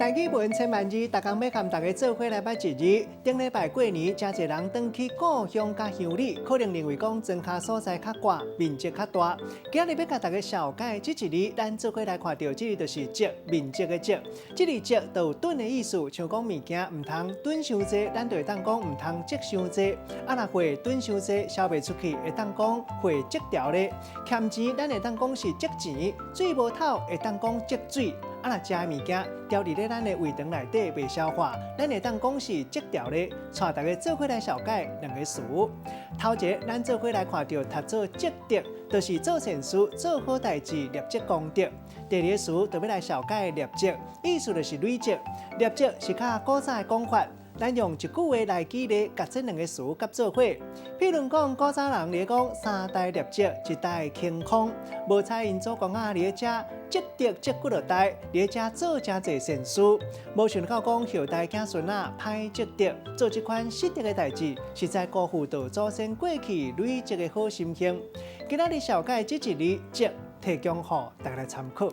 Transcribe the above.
台语文千万字，大家要跟大家做伙来捌一字。顶礼拜过年，真侪人返去故乡甲乡里，可能认为讲庄稼所在较广，面积较大。今日要甲大家小解这一字，咱做伙来看到，这个就是积，面积的积。这个积都有吨的意思，像讲物件唔通吨伤济，咱就会当讲唔通积伤济。啊，若货吨伤济，销袂出去，会当讲货积掉咧。欠钱，咱会当讲是积钱；水无透，会当讲积水。啊，若食的物件掉伫咧咱的胃肠内底未消化，咱会当讲是积掉咧。带大家做伙来小解两个词。头一个，咱做伙来看到读做积德，就是做善事、做好代志、立积功德。第二个词就要来小解立积，意思就是累积。立积是较古早的讲法。咱用一句话来举例，甲这两个词夹做伙。譬如讲，古早人咧讲三代立积，一代空空。无采因祖公啊，咧遮积德积几落代，咧遮做真侪善事。无想到讲后代子孙啊，歹积德，做这款失德的代志，实在辜负到祖先过去累积的好心性。今仔日小解这一字积，提供予大家来参考。